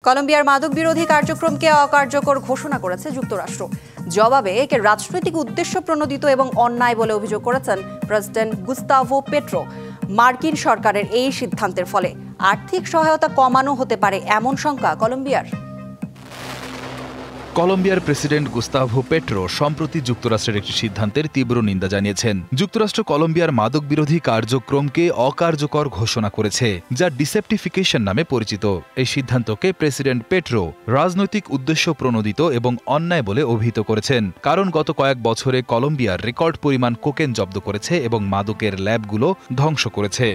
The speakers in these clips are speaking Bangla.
কলম্বিয়ার মাদক বিরোধী কার্যক্রমকে অকার্যকর ঘোষণা করেছে যুক্তরাষ্ট্র। জবাবে একে রাজনৈতিক উদ্দেশ্য প্রণোদিত এবং অন্যায় বলে অভিযোগ করেছেন প্রেসিডেন্ট গুস্তাভো পেট্রো। মার্কিন সরকারের এই সিদ্ধান্তের ফলে আর্থিক সহায়তা কমানো হতে পারে এমন শঙ্কা কলম্বিয়ার। কলম্বিয়ার প্রেসিডেন্ট গুস্তাভো পেট্রো সম্প্রতি যুক্তরাষ্ট্রের একটি সিদ্ধান্তের তীব্র নিন্দা জানিয়েছেন। যুক্তরাষ্ট্র কলম্বিয়ার মাদক বিরোধী কার্যক্রমকে অকার্যকর ঘোষণা করেছে, যা ডিসেপ্টিফিকেশন নামে পরিচিত। এই সিদ্ধান্তকে প্রেসিডেন্ট পেট্রো রাজনৈতিক উদ্দেশ্য প্রণোদিত এবং অন্যায় বলে অভিহিত করেছেন, কারণ গত কয়েক বছরে কলম্বিয়ার রেকর্ড পরিমাণ কোকেন জব্দ করেছে এবং মাদকের ল্যাবগুলো ধ্বংস করেছে।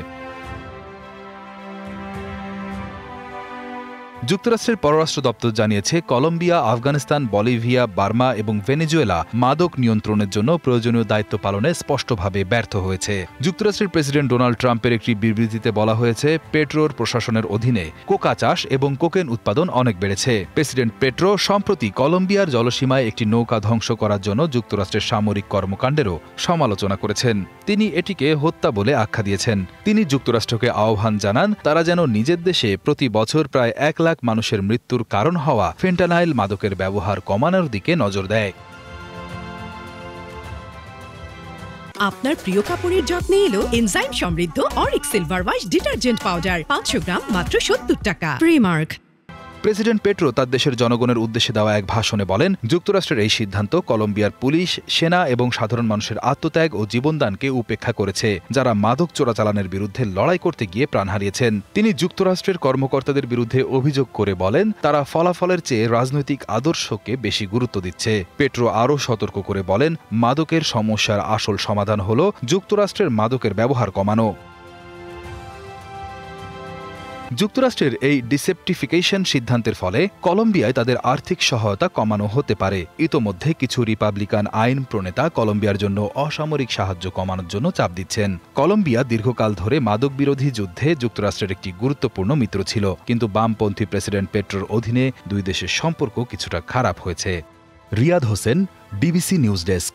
যুক্তরাষ্ট্রের পররাষ্ট্র দপ্তর জানিয়েছে, কলম্বিয়া, আফগানিস্তান, বলিভিয়া, বার্মা এবং ভেনেজুয়েলা মাদক নিয়ন্ত্রণের জন্য প্রয়োজনীয় দায়িত্ব পালনে স্পষ্টভাবে ব্যর্থ হয়েছে। যুক্তরাষ্ট্রের প্রেসিডেন্ট ডোনাল্ড ট্রাম্পের একটি বিবৃতিতে বলা হয়েছে, পেট্রোর প্রশাসনের অধীনে কোকা চাষ এবং কোকেন উৎপাদন অনেক বেড়েছে। প্রেসিডেন্ট পেট্রো সম্প্রতি কলম্বিয়ার জলসীমায় একটি নৌকা ধ্বংস করার জন্য যুক্তরাষ্ট্রের সামরিক কর্মকাণ্ডেরও সমালোচনা করেছেন। তিনি এটিকে হত্যা বলে আখ্যা দিয়েছেন। তিনি যুক্তরাষ্ট্রকে আহ্বান জানান, তারা যেন নিজের দেশে প্রতি বছর প্রায় 1 লাখ মানুষের মৃত্যুর কারণ হওয়া ফেন্টানাইল মাদকের ব্যবহার কমানোর দিকে নজর দেয়। আপনার প্রিয় কাপড়ের যত্নে এলো এনজাইম সমৃদ্ধ Arik silver wash detergent powder 500 গ্রাম মাত্র 70 টাকা। প্রিমার্ক। প্রেসিডেন্ট পেট্রো তার দেশের জনগণের উদ্দেশ্যে দেওয়া এক ভাষণে বলেন, যুক্তরাষ্ট্রের এই সিদ্ধান্ত কলম্বিয়ার পুলিশ, সেনা এবং সাধারণ মানুষের আত্মত্যাগ ও জীবনদানকে উপেক্ষা করেছে, যারা মাদক চোরাচালানের বিরুদ্ধে লড়াই করতে গিয়ে প্রাণ হারিয়েছেন। তিনি যুক্তরাষ্ট্রের কর্মকর্তাদের বিরুদ্ধে অভিযোগ করে বলেন, তারা ফলাফলের চেয়ে রাজনৈতিক আদর্শকে বেশি গুরুত্ব দিচ্ছে। পেট্রো আরও সতর্ক করে বলেন, মাদকের সমস্যার আসল সমাধান হল যুক্তরাষ্ট্রের মাদকের ব্যবহার কমানো। যুক্তরাষ্ট্রের এই ডিসেপ্টিফিকেশন সিদ্ধান্তের ফলে কলম্বিয়ায় তাদের আর্থিক সহায়তা কমানো হতে পারে। ইতোমধ্যে কিছু রিপাবলিকান আইন প্রণেতা কলম্বিয়ার জন্য অসামরিক সাহায্য কমানোর জন্য চাপ দিচ্ছেন। কলম্বিয়া দীর্ঘকাল ধরে মাদক বিরোধী যুদ্ধে যুক্তরাষ্ট্রের একটি গুরুত্বপূর্ণ মিত্র ছিল, কিন্তু বামপন্থী প্রেসিডেন্ট পেট্রোর অধীনে দুই দেশের সম্পর্ক কিছুটা খারাপ হয়েছে। Riyad Hossain, DBC news desk.